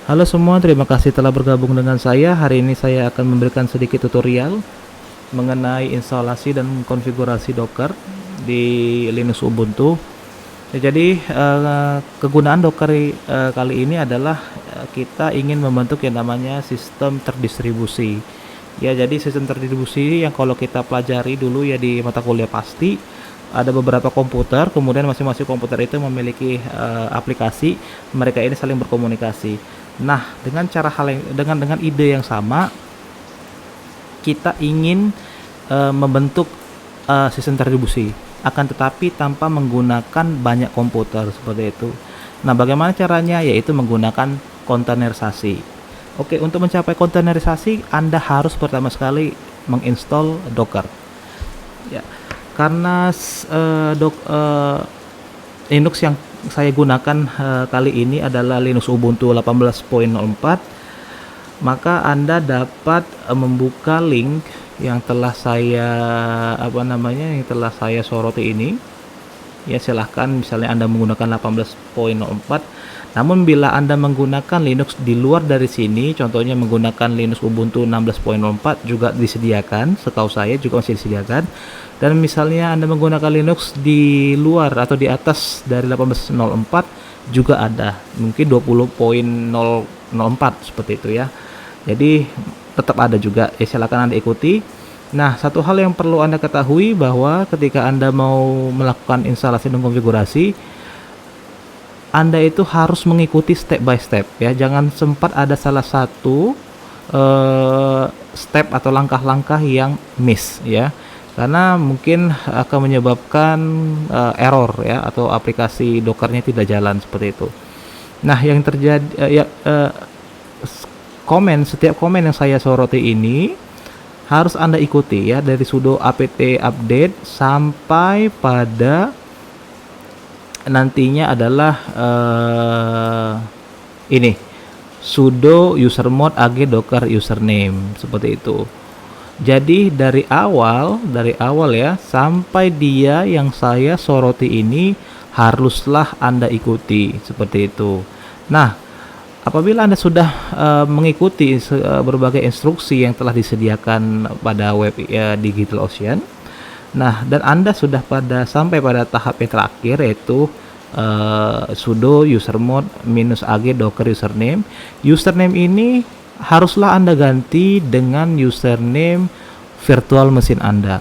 Halo semua, terima kasih telah bergabung dengan saya. Hari ini saya akan memberikan sedikit tutorial mengenai instalasi dan konfigurasi Docker di Linux Ubuntu. Kegunaan Docker kali ini adalah kita ingin membentuk yang namanya sistem terdistribusi. Ya, jadi sistem terdistribusi yang kalau kita pelajari dulu ya di mata kuliah pasti ada beberapa komputer, kemudian masing-masing komputer itu memiliki aplikasi, mereka ini saling berkomunikasi. Nah, dengan cara hal yang dengan ide yang sama, kita ingin membentuk sistem terdistribusi, akan tetapi tanpa menggunakan banyak komputer seperti itu. Nah, bagaimana caranya? Yaitu menggunakan kontainerisasi. Oke, untuk mencapai kontainerisasi, Anda harus pertama sekali menginstall Docker. Ya, karena Linux yang saya gunakan kali ini adalah Linux Ubuntu 18.04, maka Anda dapat membuka link yang telah saya soroti ini. Ya, silahkan misalnya Anda menggunakan 18.04. Namun bila Anda menggunakan Linux di luar dari sini, contohnya menggunakan Linux Ubuntu 16.04 juga disediakan, setahu saya juga masih disediakan. Dan misalnya Anda menggunakan Linux di luar atau di atas dari 18.04 juga ada, mungkin 20.004 seperti itu ya. Jadi tetap ada juga, ya silakan Anda ikuti. Nah, satu hal yang perlu Anda ketahui bahwa ketika Anda mau melakukan instalasi dan konfigurasi, Anda itu harus mengikuti step by step ya. Jangan sempat ada salah satu step atau langkah-langkah yang miss ya. Karena mungkin akan menyebabkan error ya, atau aplikasi Dockernya tidak jalan seperti itu. Nah, yang terjadi setiap komen yang saya soroti ini harus Anda ikuti ya, dari sudo apt update sampai pada nantinya adalah ini sudo usermod ag docker username seperti itu. Jadi dari awal ya sampai dia yang saya soroti ini haruslah Anda ikuti seperti itu. Nah, apabila Anda sudah mengikuti berbagai instruksi yang telah disediakan pada web DigitalOcean, nah dan Anda sudah sampai pada tahap yang terakhir, yaitu sudo usermod -ag docker username. Username ini haruslah Anda ganti dengan username virtual mesin Anda.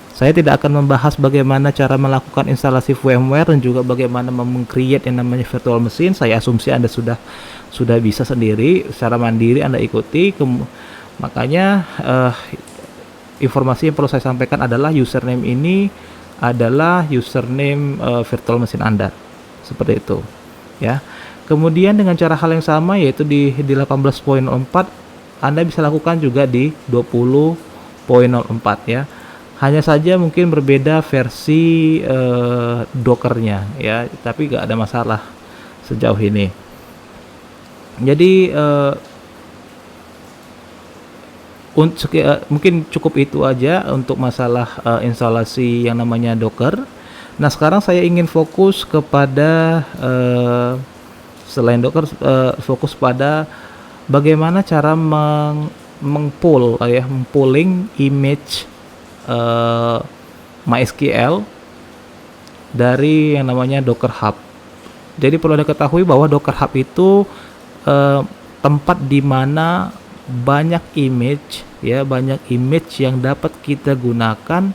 Saya tidak akan membahas bagaimana cara melakukan instalasi VMware dan juga bagaimana meng-create yang namanya virtual mesin. Saya asumsi Anda sudah bisa sendiri secara mandiri Anda ikuti. Makanya informasi yang perlu saya sampaikan adalah username ini adalah username virtual mesin Anda. Seperti itu, ya. Kemudian dengan cara hal yang sama, yaitu di 18.04, Anda bisa lakukan juga di 20.04 ya. Hanya saja mungkin berbeda versi Dockernya ya, tapi nggak ada masalah sejauh ini. Jadi mungkin cukup itu aja untuk masalah instalasi yang namanya Docker. Nah, sekarang saya ingin fokus kepada selain Docker, fokus pada bagaimana cara mempulling image MySQL dari yang namanya Docker Hub. Jadi perlu diketahui bahwa Docker Hub itu tempat di mana banyak image yang dapat kita gunakan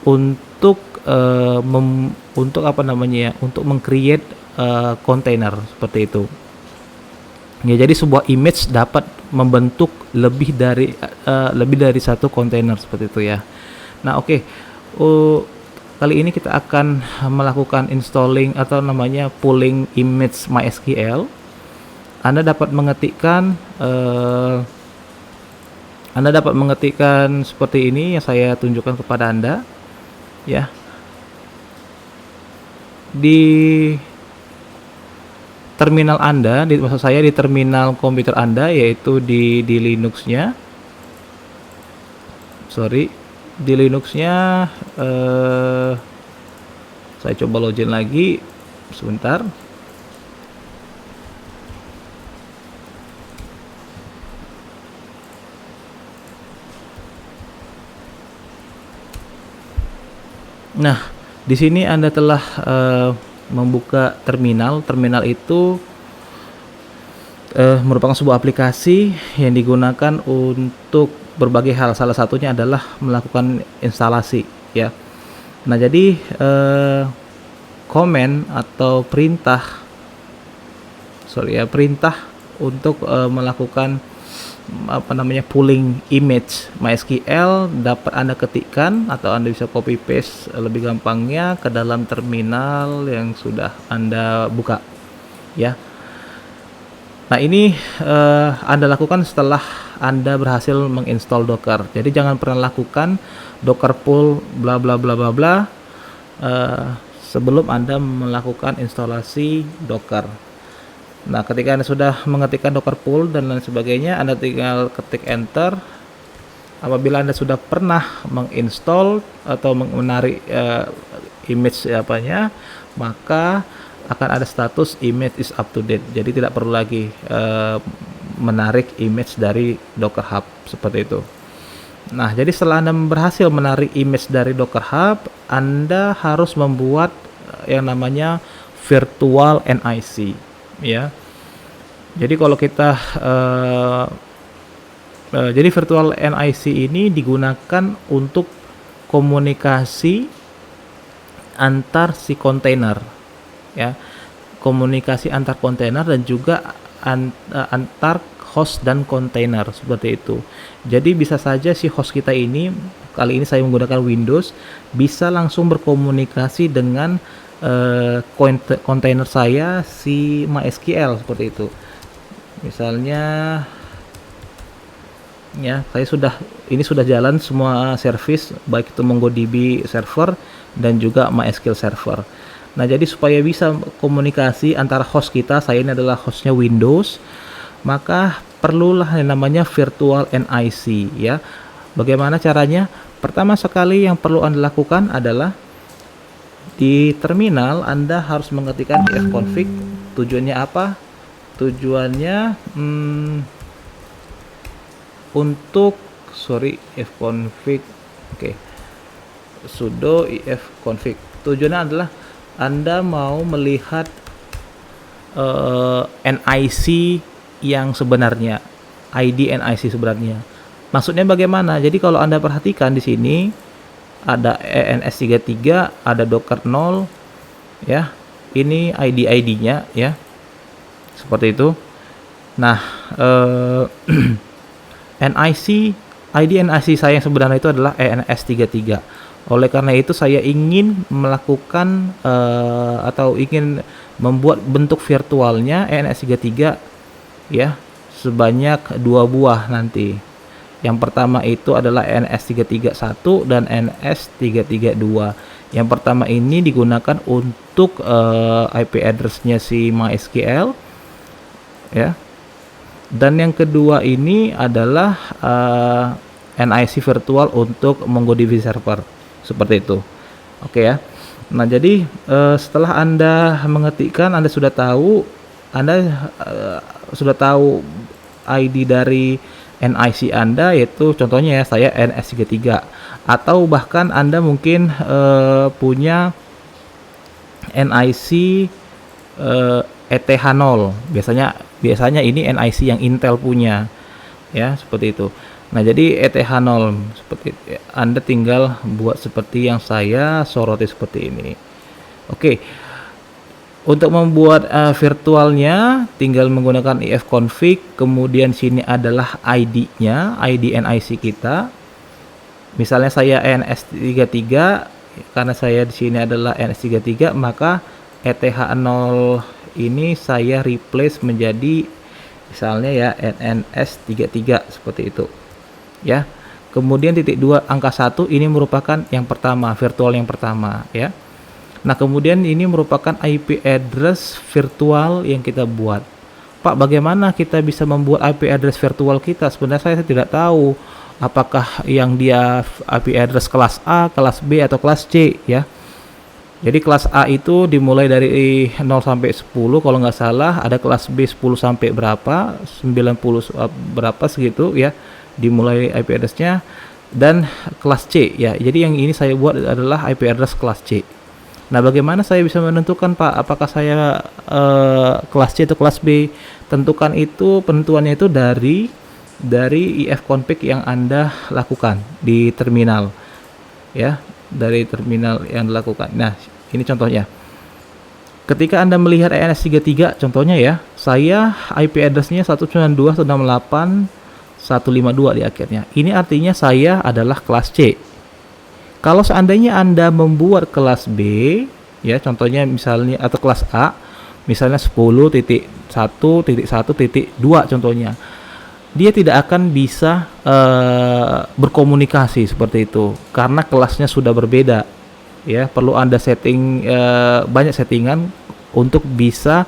untuk untuk meng-create kontainer seperti itu. Ya, jadi sebuah image dapat membentuk lebih dari satu kontainer seperti itu ya. Nah, oke. Kali ini kita akan melakukan installing atau namanya pulling image MySQL. Anda dapat mengetikkan seperti ini yang saya tunjukkan kepada Anda ya. Di terminal Anda, maksud saya di terminal komputer Anda, yaitu di Linuxnya. Di Linuxnya saya coba login lagi sebentar. Nah, di sini Anda telah membuka terminal. Terminal itu merupakan sebuah aplikasi yang digunakan untuk berbagai hal. Salah satunya adalah melakukan instalasi, ya. Nah, jadi komen atau perintah untuk melakukan pooling image MySQL dapat Anda ketikkan atau Anda bisa copy paste lebih gampangnya ke dalam terminal yang sudah Anda buka, ya. Nah, ini Anda lakukan setelah Anda berhasil menginstall Docker. Jadi jangan pernah lakukan Docker pull bla bla bla bla bla sebelum Anda melakukan instalasi Docker. Nah, ketika Anda sudah mengetikkan Docker pull dan lain sebagainya, Anda tinggal ketik enter. Apabila Anda sudah pernah menginstall atau menarik image maka akan ada status image is up to date. Jadi tidak perlu lagi menarik image dari Docker Hub seperti itu. Nah, jadi setelah Anda berhasil menarik image dari Docker Hub, Anda harus membuat yang namanya virtual NIC, ya. Jadi kalau kita jadi virtual NIC ini digunakan untuk komunikasi antar si kontainer, ya, komunikasi antar kontainer dan juga antar host dan kontainer seperti itu. Jadi bisa saja si host kita ini, kali ini saya menggunakan Windows, bisa langsung berkomunikasi dengan kontainer saya si MySQL seperti itu. Misalnya, ya, ini sudah jalan semua service, baik itu MongoDB server dan juga MySQL server. Nah, jadi supaya bisa komunikasi antara host kita, saya ini adalah hostnya Windows, maka perlulah yang namanya virtual NIC, ya. Bagaimana caranya? Pertama sekali yang perlu Anda lakukan adalah di terminal Anda harus mengetikkan ifconfig. Tujuannya apa? Tujuannya ifconfig. Oke. Sudo ifconfig. Tujuannya adalah Anda mau melihat NIC yang sebenarnya, ID NIC sebenarnya. Maksudnya bagaimana? Jadi kalau Anda perhatikan di sini ada ENS33, ada Docker 0, ya. Ini ID-nya, ya. Seperti itu. Nah, ID NIC saya yang sebenarnya itu adalah ENS33. Oleh karena itu saya ingin melakukan atau ingin membuat bentuk virtualnya ENS33, ya, sebanyak 2 buah nanti. Yang pertama itu adalah ENS331 dan ENS332. Yang pertama ini digunakan untuk IP address-nya si MySQL, ya. Dan yang kedua ini adalah NIC virtual untuk MongoDB server. Seperti itu. Oke, ya. Nah, jadi setelah Anda mengetikkan, Anda sudah tahu ID dari NIC Anda, yaitu contohnya ya saya NS33, atau bahkan Anda mungkin punya NIC ETH0. Biasanya ini NIC yang Intel punya, ya, seperti itu. Nah, jadi ETH0 seperti itu. Anda tinggal buat seperti yang saya soroti seperti ini. Oke. Untuk membuat virtualnya tinggal menggunakan ifconfig, kemudian sini adalah ID-nya, ID NIC kita. Misalnya saya ENS33, karena saya di sini adalah ENS33, maka ETH0 ini saya replace menjadi misalnya ya ENS33 seperti itu. Ya. Kemudian titik 2 angka 1 ini merupakan yang pertama, virtual yang pertama, ya. Nah, kemudian ini merupakan IP address virtual yang kita buat. Pak, bagaimana kita bisa membuat IP address virtual kita? Sebenarnya saya tidak tahu apakah yang dia IP address kelas A, kelas B, atau kelas C, ya. Jadi kelas A itu dimulai dari 0 sampai 10 kalau nggak salah, ada kelas B 10 sampai berapa, 90 berapa segitu, ya. Dimulai IP address-nya. dan kelas C ya. Jadi yang ini saya buat adalah IP address kelas C. Nah, bagaimana saya bisa menentukan, Pak, apakah saya kelas C atau kelas B? Tentukan itu, penentuannya itu dari ifconfig yang Anda lakukan di terminal ya, dari terminal yang dilakukan. Nah, ini contohnya. Ketika Anda melihat ENS33 contohnya ya, saya IP address-nya 192.168.152 di akhirnya. Ini artinya saya adalah kelas C. Kalau seandainya Anda membuat kelas B, ya contohnya misalnya, atau kelas A, misalnya 10.1.1.2 contohnya, dia tidak akan bisa berkomunikasi seperti itu, karena kelasnya sudah berbeda. Ya, perlu Anda setting banyak settingan untuk bisa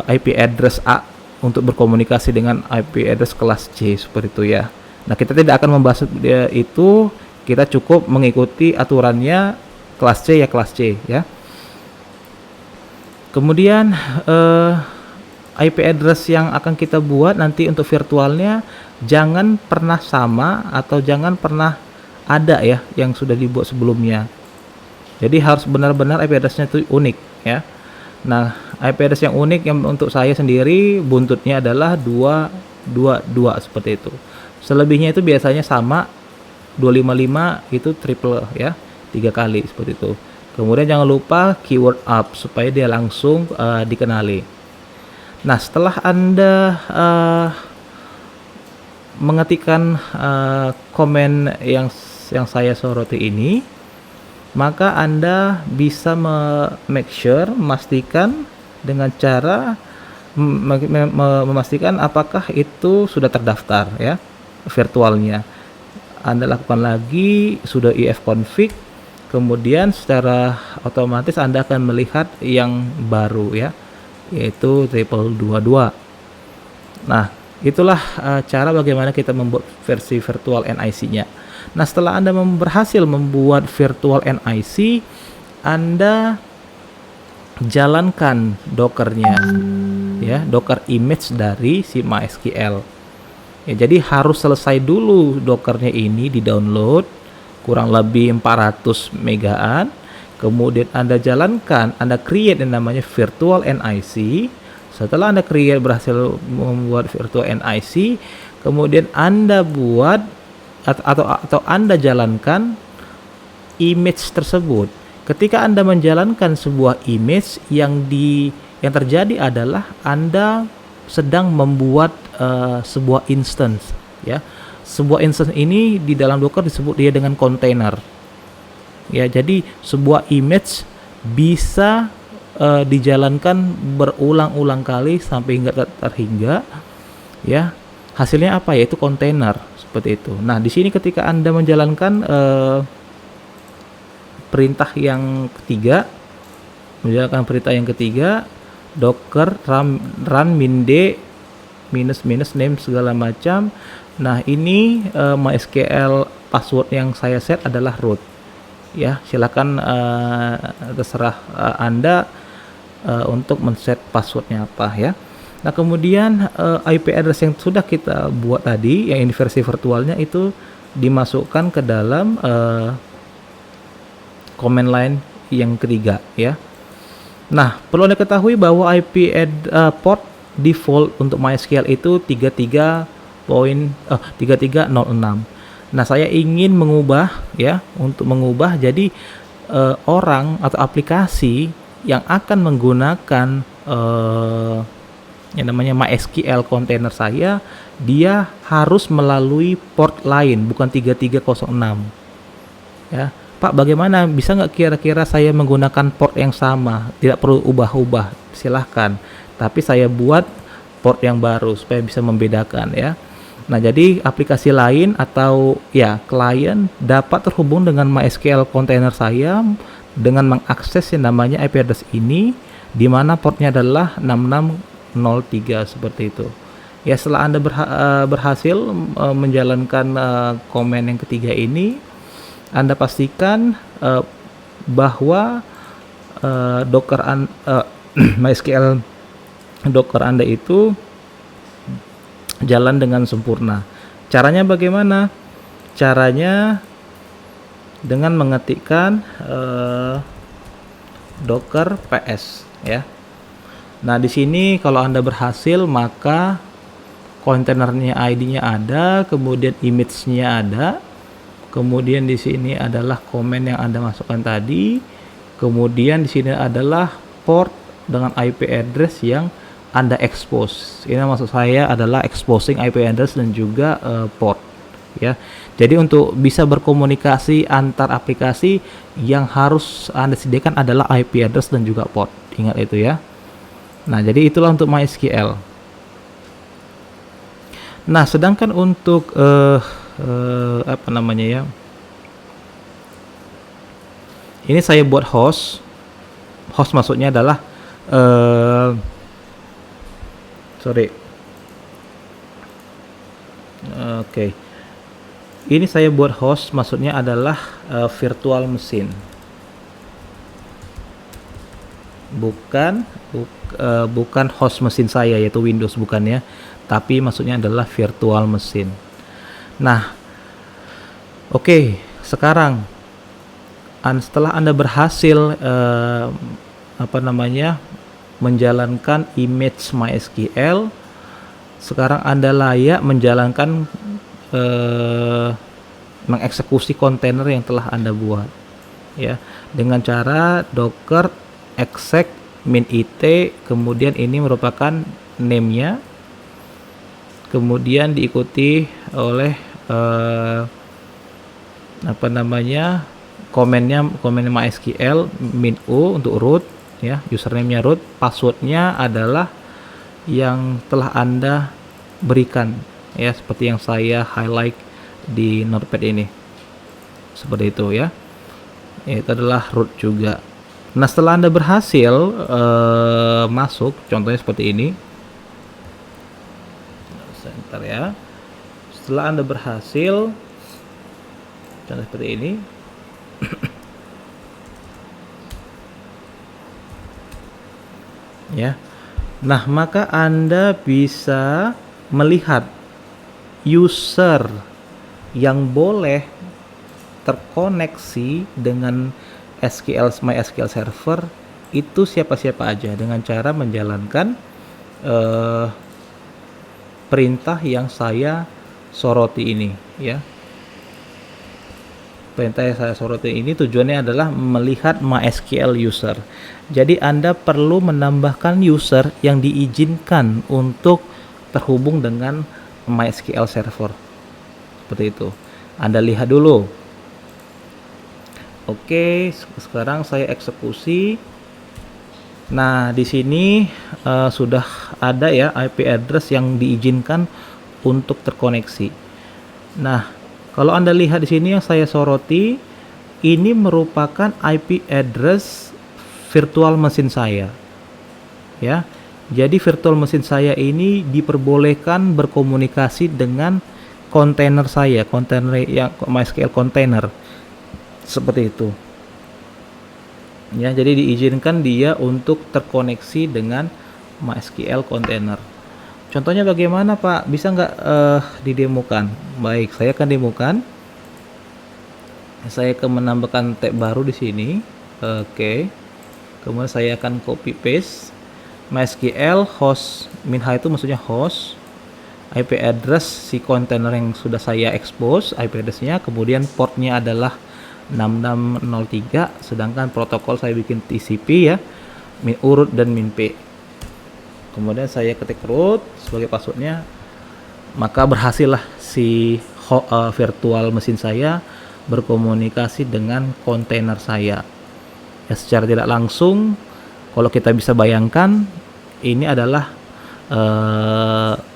IP address A untuk berkomunikasi dengan IP address kelas C seperti itu ya. Nah, kita tidak akan membahas itu. Kita cukup mengikuti aturannya, kelas C ya kelas C ya. Kemudian IP address yang akan kita buat nanti untuk virtualnya jangan pernah sama atau jangan pernah ada ya yang sudah dibuat sebelumnya. Jadi harus benar-benar IP address-nya itu unik ya. Nah, IP address yang unik yang untuk saya sendiri buntutnya adalah 222 seperti itu. Selebihnya itu biasanya sama. 255 itu triple ya, 3 kali seperti itu. Kemudian jangan lupa keyword up supaya dia langsung dikenali. Nah, setelah Anda mengetikkan komen yang saya soroti ini, maka Anda bisa make sure, memastikan dengan cara memastikan apakah itu sudah terdaftar ya virtualnya. Anda lakukan lagi sudo ifconfig, kemudian secara otomatis Anda akan melihat yang baru ya, yaitu 222. Nah, itulah cara bagaimana kita membuat versi virtual NIC-nya. Nah, setelah Anda berhasil membuat virtual NIC, Anda jalankan Docker-nya ya, Docker image dari si MySQL. Ya, jadi harus selesai dulu Docker-nya ini di-download kurang lebih 400 megaan. Kemudian Anda jalankan, Anda create yang namanya virtual NIC. Setelah Anda berhasil membuat virtual NIC, kemudian Anda buat atau Anda jalankan image tersebut. Ketika Anda menjalankan sebuah image, yang terjadi adalah Anda sedang membuat sebuah instance ya. Sebuah instance ini di dalam Docker disebut dia dengan container ya. Jadi sebuah image bisa dijalankan berulang-ulang kali sampai terhingga ya. Hasilnya apa? Yaitu container seperti itu. Nah, di sini ketika Anda menjalankan perintah yang ketiga, docker run min d minus name segala macam. Nah, ini MySQL password yang saya set adalah root ya. Silakan terserah Anda untuk men-set passwordnya apa ya. Nah, kemudian IP address yang sudah kita buat tadi yang ini versi virtualnya itu dimasukkan ke dalam command line yang ketiga ya. Nah, perlu Anda ketahui bahwa port default untuk MySQL itu 33.06. Nah, saya ingin mengubah ya, untuk mengubah jadi orang atau aplikasi yang akan menggunakan yang namanya MySQL container saya, dia harus melalui port lain, bukan 3306 ya. Pak, bagaimana bisa nggak kira-kira saya menggunakan port yang sama, tidak perlu ubah-ubah? Silahkan, tapi saya buat port yang baru supaya bisa membedakan ya. Nah, jadi aplikasi lain atau ya klien dapat terhubung dengan MySQL container saya dengan mengakses yang namanya IP address ini, di mana portnya adalah 6603 seperti itu. Ya, setelah Anda berhasil menjalankan komen yang ketiga ini, Anda pastikan bahwa Docker MySQL Docker Anda itu jalan dengan sempurna. Caranya bagaimana? Caranya dengan mengetikkan docker ps ya. Nah, di sini kalau Anda berhasil, maka kontainernya ID-nya ada, kemudian image-nya ada, kemudian di sini adalah komen yang Anda masukkan tadi, kemudian di sini adalah port dengan IP address yang Anda expose. Ini maksud saya adalah exposing IP address dan juga port ya. Jadi untuk bisa berkomunikasi antar aplikasi, yang harus Anda sediakan adalah IP address dan juga port. Ingat itu ya. Nah, jadi itulah untuk MySQL. Nah, sedangkan untuk apa namanya ya? Ini saya buat host. Host maksudnya adalah sorry. Oke. Ini saya buat host maksudnya adalah virtual machine. Bukan host mesin saya yaitu Windows, bukan ya, tapi maksudnya adalah virtual machine. Nah, oke, sekarang setelah Anda berhasil menjalankan image MySQL, sekarang Anda layak menjalankan mengeksekusi kontainer yang telah Anda buat ya, dengan cara docker exec min it, kemudian ini merupakan name-nya, kemudian diikuti oleh komen MySQL min u untuk root ya, username-nya root, password-nya adalah yang telah Anda berikan ya, seperti yang saya highlight di notepad ini, seperti itu ya. Itu adalah root juga. Nah, setelah Anda berhasil masuk, contohnya seperti ini. Sebentar ya. Setelah Anda berhasil, contoh seperti ini. Ya. Nah, maka Anda bisa melihat user yang boleh terkoneksi dengan MySQL server itu siapa-siapa aja, dengan cara menjalankan perintah yang saya soroti ini ya. Perintah yang saya soroti ini tujuannya adalah melihat MySQL user. Jadi Anda perlu menambahkan user yang diizinkan untuk terhubung dengan MySQL server. Seperti itu. Anda lihat dulu. Oke, sekarang saya eksekusi. Nah, di sini sudah ada ya IP address yang diizinkan untuk terkoneksi. Nah, kalau Anda lihat di sini yang saya soroti, ini merupakan IP address virtual mesin saya. Ya. Jadi virtual mesin saya ini diperbolehkan berkomunikasi dengan kontainer saya, kontainer yang MySQL container. Seperti itu ya, jadi diizinkan dia untuk terkoneksi dengan MySQL container. Contohnya bagaimana Pak? Bisa nggak didemokan? Baik, saya akan demokan. Saya akan menambahkan tab baru di sini. Oke, kemudian saya akan copy paste MySQL host minha, itu maksudnya host, IP address si kontainer yang sudah saya expose IP addressnya, kemudian portnya adalah 6603, sedangkan protokol saya bikin TCP ya, min urut dan min p. Kemudian saya ketik root sebagai passwordnya, maka berhasillah si virtual mesin saya berkomunikasi dengan kontainer saya ya, secara tidak langsung. Kalau kita bisa bayangkan, ini adalah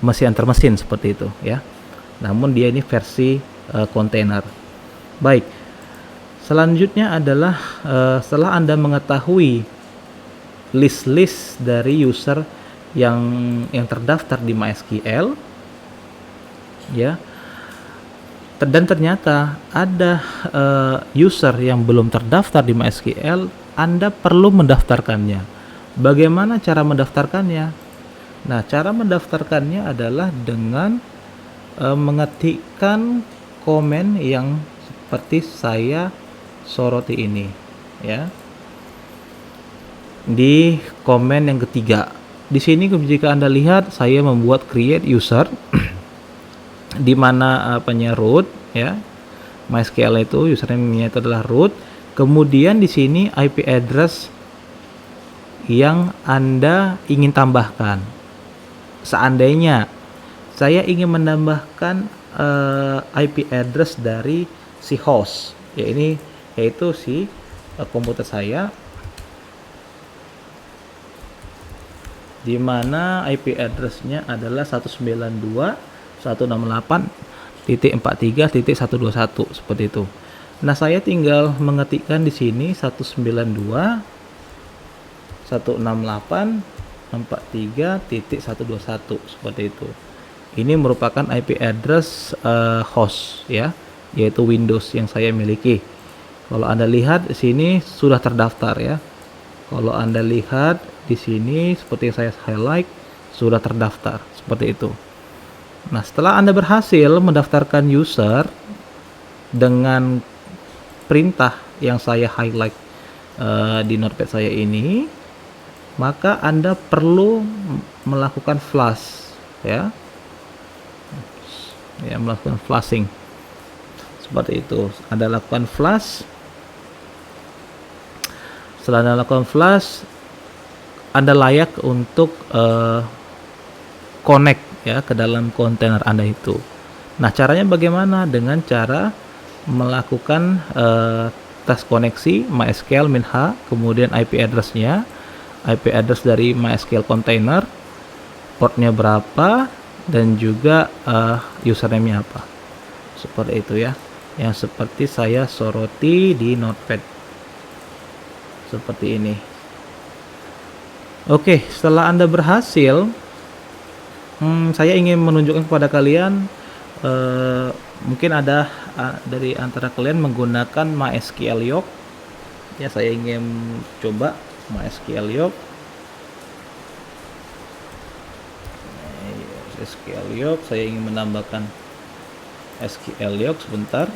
mesin antar mesin seperti itu ya, namun dia ini versi kontainer. Baik, selanjutnya adalah setelah Anda mengetahui list-list dari user yang terdaftar di MySQL ya, dan ternyata ada user yang belum terdaftar di MySQL, Anda perlu mendaftarkannya. Bagaimana cara mendaftarkannya? Nah, cara mendaftarkannya adalah dengan mengetikkan komen yang seperti saya soroti ini, ya. Di komen yang ketiga. Di sini jika Anda lihat saya membuat create user di mana root, ya. MySQL itu username-nya itu adalah root. Kemudian di sini IP address yang Anda ingin tambahkan. Seandainya saya ingin menambahkan IP address dari si host, ya ini yaitu si komputer saya, di mana IP address-nya adalah 192.168.43.121 seperti itu. Nah, saya tinggal mengetikkan di sini 192.168.43.121 seperti itu. Ini merupakan IP address host, ya, yaitu Windows yang saya miliki. Kalau Anda lihat di sini sudah terdaftar, ya. Kalau Anda lihat di sini seperti yang saya highlight sudah terdaftar seperti itu. Nah, setelah Anda berhasil mendaftarkan user dengan perintah yang saya highlight di notepad saya ini, maka Anda perlu melakukan flush, ya. Ya, melakukan flushing seperti itu. Anda lakukan flush. Setelah Anda lakukan flush, Anda layak untuk connect, ya, ke dalam kontainer Anda itu. Nah, caranya bagaimana? Dengan cara melakukan tes koneksi MySQL -h, kemudian IP address-nya, IP address dari MySQL container, portnya berapa, dan juga username-nya apa. Seperti itu, ya. Yang seperti saya soroti di notepad. Seperti ini. Oke, setelah Anda berhasil, saya ingin menunjukkan kepada kalian, mungkin ada dari antara kalian menggunakan MySQL Yoke. Ya, saya ingin coba MySQL Yoke. SQL Yoke, saya ingin menambahkan SQL Yoke sebentar.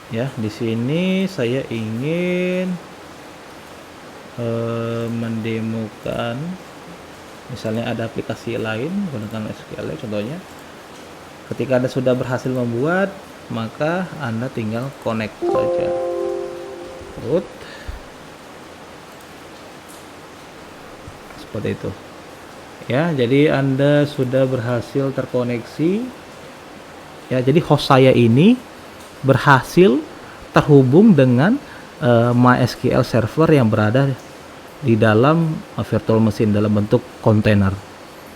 Ya, di sini saya ingin mendemokan, misalnya ada aplikasi lain menggunakan SQL Yoke contohnya. Ketika Anda sudah berhasil membuat, maka Anda tinggal connect saja. Root. Seperti itu, ya. Jadi Anda sudah berhasil terkoneksi, ya. Jadi host saya ini berhasil terhubung dengan MySQL server yang berada di dalam virtual machine dalam bentuk kontainer,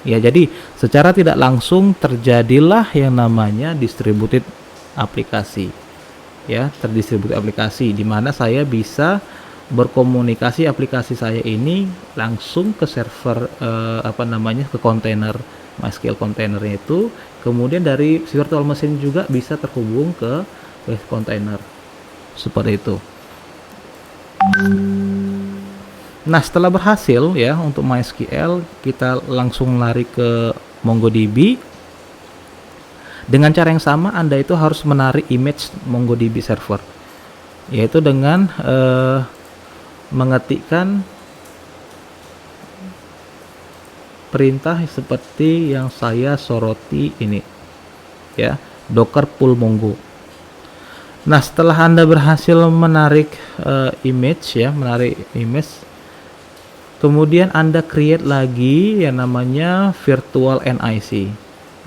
ya. Jadi secara tidak langsung terjadilah yang namanya distributed aplikasi, ya, terdistribusi aplikasi, di mana saya bisa berkomunikasi aplikasi saya ini langsung ke server ke kontainer MySQL kontainernya itu, kemudian dari virtual machine juga bisa terhubung ke web container seperti itu. Nah, setelah berhasil, ya, untuk MySQL, kita langsung lari ke MongoDB. Dengan cara yang sama, Anda itu harus menarik image MongoDB server, yaitu dengan mengetikkan perintah seperti yang saya soroti ini, ya, docker pull mongo. Nah, setelah Anda berhasil menarik image, ya, kemudian Anda create lagi yang namanya virtual NIC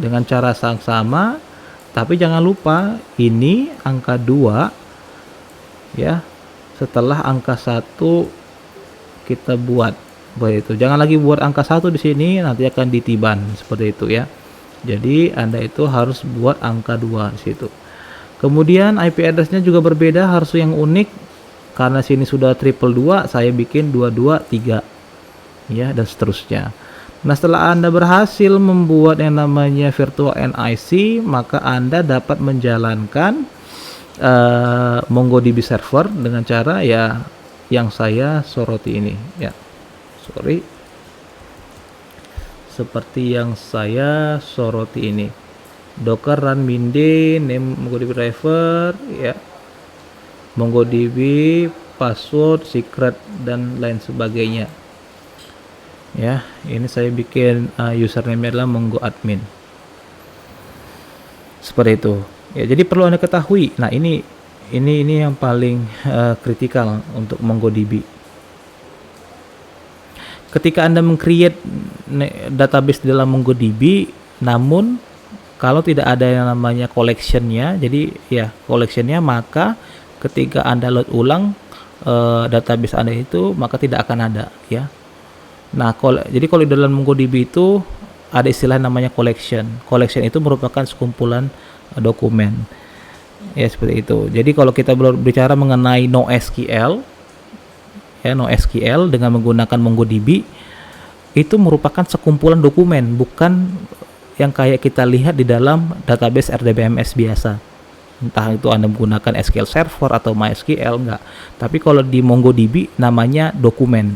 dengan cara yang sama, tapi jangan lupa ini angka 2, ya. Setelah angka 1 kita buat begitu. Jangan lagi buat angka 1 di sini, nanti akan ditiban seperti itu, ya. Jadi Anda itu harus buat angka 2 di situ. Kemudian IP address-nya juga berbeda, harus yang unik. Karena sini sudah 222, saya bikin 223, ya, dan seterusnya. Nah, setelah Anda berhasil membuat yang namanya virtual NIC, maka Anda dapat menjalankan MongoDB server dengan cara, ya, yang saya soroti ini, ya. seperti yang saya soroti ini. Docker run minde name MongoDB driver ya, MongoDB password secret dan lain sebagainya ya. Ini saya bikin username adalah mongo admin seperti itu ya. Jadi perlu Anda ketahui, nah ini yang paling kritikal untuk MongoDB. Ketika Anda meng-create database di dalam MongoDB, namun kalau tidak ada yang namanya collection-nya, jadi ya collection-nya, maka ketika Anda load ulang database Anda itu, maka tidak akan ada ya. Nah, jadi kalau di dalam MongoDB itu ada istilah namanya collection. Collection itu merupakan sekumpulan dokumen. Ya seperti itu. Jadi kalau kita berbicara mengenai NoSQL ya, NoSQL dengan menggunakan MongoDB itu merupakan sekumpulan dokumen, bukan yang kayak kita lihat di dalam database RDBMS biasa. Entah itu Anda menggunakan SQL Server atau MySQL, enggak. Tapi kalau di MongoDB namanya dokumen.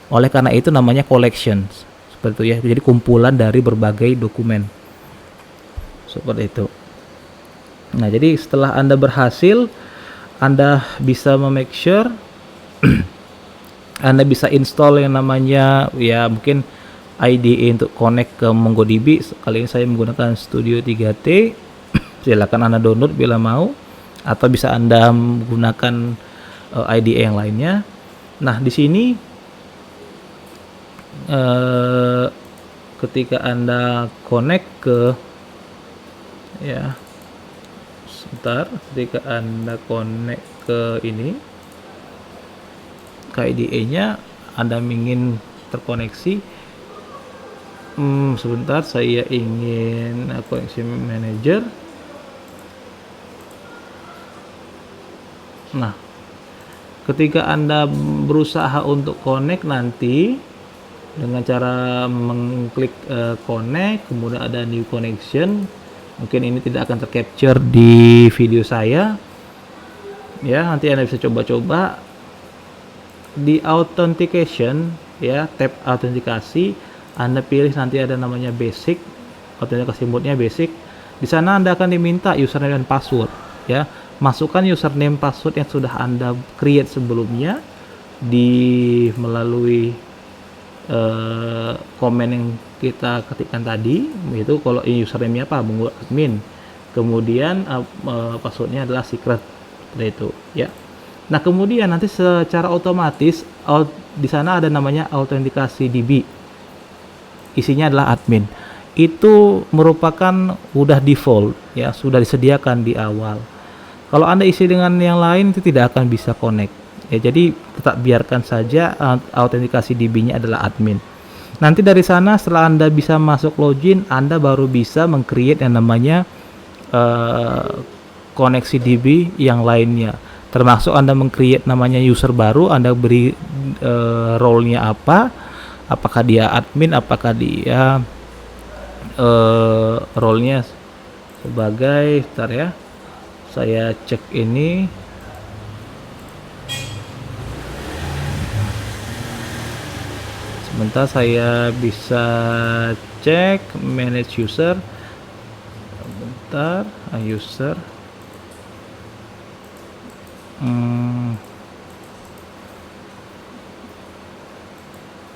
Oleh karena itu namanya collections. Seperti itu ya. Jadi kumpulan dari berbagai dokumen. Seperti itu. Nah, jadi setelah Anda berhasil, Anda bisa make sure Anda bisa install yang namanya ya mungkin IDE untuk connect ke MongoDB. Kali ini saya menggunakan Studio 3T. Silakan Anda download bila mau, atau bisa Anda menggunakan IDE yang lainnya. Nah, di sini ketika Anda connect ke ya sebentar, ketika Anda connect ke ini ke IDE-nya, Anda ingin terkoneksi. Sebentar, saya ingin koneksi manager. Nah, ketika Anda berusaha untuk connect nanti dengan cara mengklik connect, kemudian ada new connection. Mungkin ini tidak akan tercapture di video saya. Ya, nanti Anda bisa coba-coba di authentication ya, tab autentikasi. Anda pilih nanti ada namanya basic, autentikasi mode-nya basic. Di sana Anda akan diminta username dan password ya. Masukkan username password yang sudah Anda create sebelumnya melalui komen yang kita ketikkan tadi, yaitu kalau ini username-nya apa, Mongo admin. Kemudian passwordnya adalah secret, seperti itu ya. Nah, kemudian nanti secara otomatis di sana ada namanya autentikasi DB. Isinya adalah admin. Itu merupakan udah default ya, sudah disediakan di awal. Kalau Anda isi dengan yang lain itu tidak akan bisa connect. Ya, jadi tetap biarkan saja autentikasi DB-nya adalah admin. Nanti dari sana setelah Anda bisa masuk login, Anda baru bisa meng-create yang namanya koneksi DB yang lainnya. Termasuk Anda meng-create namanya user baru, Anda beri role-nya apa, apakah dia admin, apakah dia role-nya sebagai, bentar ya, saya cek ini. Sebentar, saya bisa cek manage user. Bentar, user.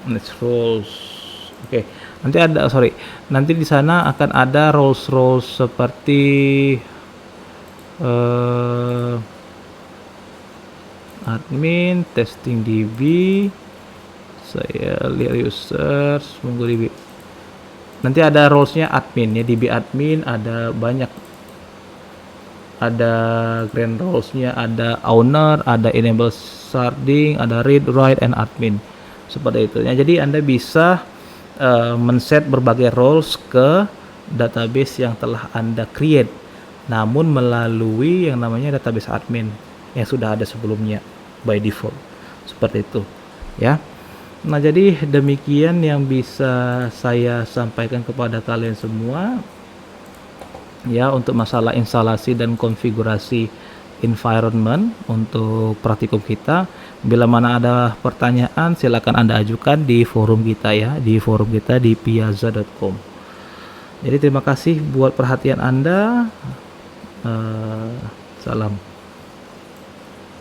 Manage roles. Oke, nanti ada, nanti di sana akan ada roles seperti admin, testing DB. Saya lihat users MongoDB. Nanti ada rolesnya admin ya, DB admin, ada banyak, ada grand rolesnya, ada owner, ada enable sharding, ada read, write, and admin, seperti itu ya. Jadi Anda bisa men-set berbagai roles ke database yang telah Anda create, namun melalui yang namanya database admin yang sudah ada sebelumnya by default, seperti itu ya. Nah, jadi demikian yang bisa saya sampaikan kepada kalian semua ya untuk masalah instalasi dan konfigurasi environment untuk praktikum kita. Bila mana ada pertanyaan silakan Anda ajukan di forum kita ya, di forum kita di piazza.com. Jadi terima kasih buat perhatian Anda. Salam.